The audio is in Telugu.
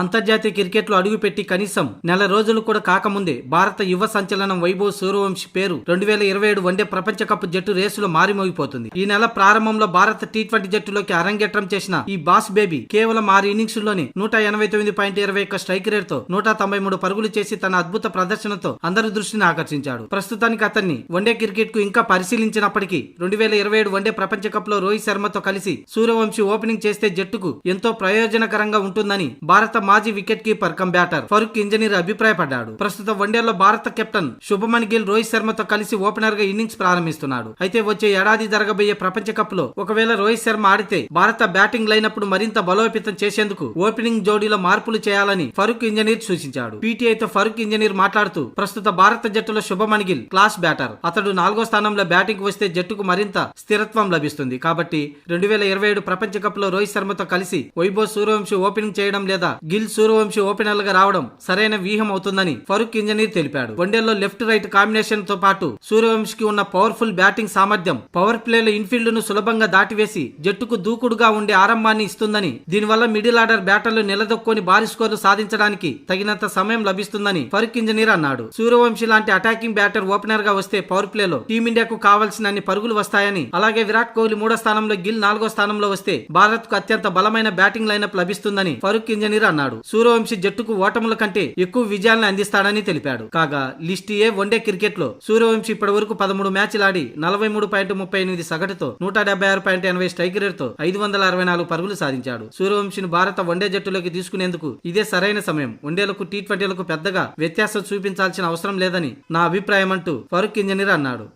అంతర్జాతీయ క్రికెట్లో అడుగుపెట్టి కనీసం నెల రోజులు కూడా కాకముందే భారత యువ సంచలనం వైభవ్ సూర్యవంశీ పేరు 2027 వన్డే ప్రపంచ కప్ జట్టు రేసులో మారిమోగిపోతుంది. ఈ నెల ప్రారంభంలో భారత టీ20 జట్టులోకి అరంగేట్రం చేసిన ఈ బాస్ బేబీ కేవలం 6 ఇన్నింగ్స్ లోనే 189.21 స్ట్రైక్ రేట్ తో 193 పరుగులు చేసి తన అద్భుత ప్రదర్శనతో అందరి దృష్టిని ఆకర్షించాడు. ప్రస్తుతానికి అతన్ని వన్డే క్రికెట్ కు ఇంకా పరిశీలించినప్పటికీ 2027 వన్డే ప్రపంచ కప్ లో రోహిత్ శర్మతో కలిసి సూర్యవంశీ ఓపెనింగ్ చేస్తే జట్టుకు ఎంతో ప్రయోజనకరంగా ఉంటుందని భారత మాజీ wicket keeper cum batter Farokh Engineer అభిప్రాయపడ్డాడు. ప్రస్తుత వన్డేలో భారత కెప్టెన్ శుభమన్ గిల్ రోహిత్ శర్మతో కలిసి ఓపెనర్ గా ఇన్నింగ్స్ ప్రారంభిస్తున్నాడు. అయితే వచ్చే ఏడాది జరగబోయే ప్రపంచ కప్ లో ఒకవేళ రోహిత్ శర్మ ఆడితే భారత బ్యాటింగ్ లైనప్పుడు మరింత బలోపేతం చేసేందుకు ఓపెనింగ్ జోడీలో మార్పులు చేయాలని ఫరూక్ ఇంజనీర్ సూచించాడు. పీటీఐతో ఫరూక్ ఇంజనీర్ మాట్లాడుతూ ప్రస్తుత భారత జట్టులో శుభమన్ గిల్ క్లాస్ బ్యాటర్. అతడు 4వ స్థానంలో బ్యాటింగ్ వస్తే జట్టుకు మరింత స్థిరత్వం లభిస్తుంది. కాబట్టి 2027 ప్రపంచ కప్ లో రోహిత్ శర్మతో కలిసి వైభవ్ సూర్యవంశీ ఓపెనింగ్ చేయడం లేదా గిల్ సూర్యవంశీ ఓపెనర్ గా రావడం సరైన వ్యూహం అవుతుందని ఫరూక్ ఇంజనీర్ తెలిపాడు. వన్డేలో లెఫ్ట్ రైట్ కాంబినేషన్ తో పాటు సూర్యవంశీకి ఉన్న పవర్ఫుల్ బ్యాటింగ్ సామర్థ్యం పవర్ ప్లేలో ఇన్ఫీల్డ్ ను సులభంగా దాటివేసి జట్టుకు దూకుడుగా ఉండే ఆరంభాన్ని ఇస్తుందని, దీనివల్ల మిడిల్ ఆర్డర్ బ్యాటర్లు నిలదొక్కుని భారీ స్కోర్లు సాధించడానికి తగినంత సమయం లభిస్తుందని ఫరూక్ ఇంజనీర్ అన్నాడు. సూర్యవంశీ లాంటి అటాకింగ్ బ్యాటర్ ఓపెనర్ గా వస్తే పవర్ ప్లేలో టీమిండియాకు కావాల్సిన అన్ని పరుగులు వస్తాయని, అలాగే విరాట్ కోహ్లీ 3వ స్థానంలో గిల్ 4వ స్థానంలో వస్తే భారత్ కు అత్యంత బలమైన బ్యాటింగ్ లైనప్ లభిస్తుందని ఫరూక్ ఇంజనీర్ అన్నాడు. సూర్యవంశీ జట్టుకు ఓటముల కంటే ఎక్కువ విజయాలను అందిస్తాడని తెలిపాడు. కాగా లిస్ట్ ఏ వన్డే క్రికెట్ లో సూర్యవంశీ ఇప్పటి వరకు 13 మ్యాచ్లు ఆడి 43.38 సగటుతో 176.80 స్ట్రైక్ రేట్ తో 564 పరుగులు సాధించాడు. సూర్యవంశీని భారత వన్డే జట్టులోకి తీసుకునేందుకు ఇదే సరైన సమయం. వన్డేలకు టీ20లకు పెద్దగా వ్యత్యాసం చూపించాల్సిన అవసరం లేదని నా అభిప్రాయం అంటూ ఫరూక్ ఇంజనీర్ అన్నాడు.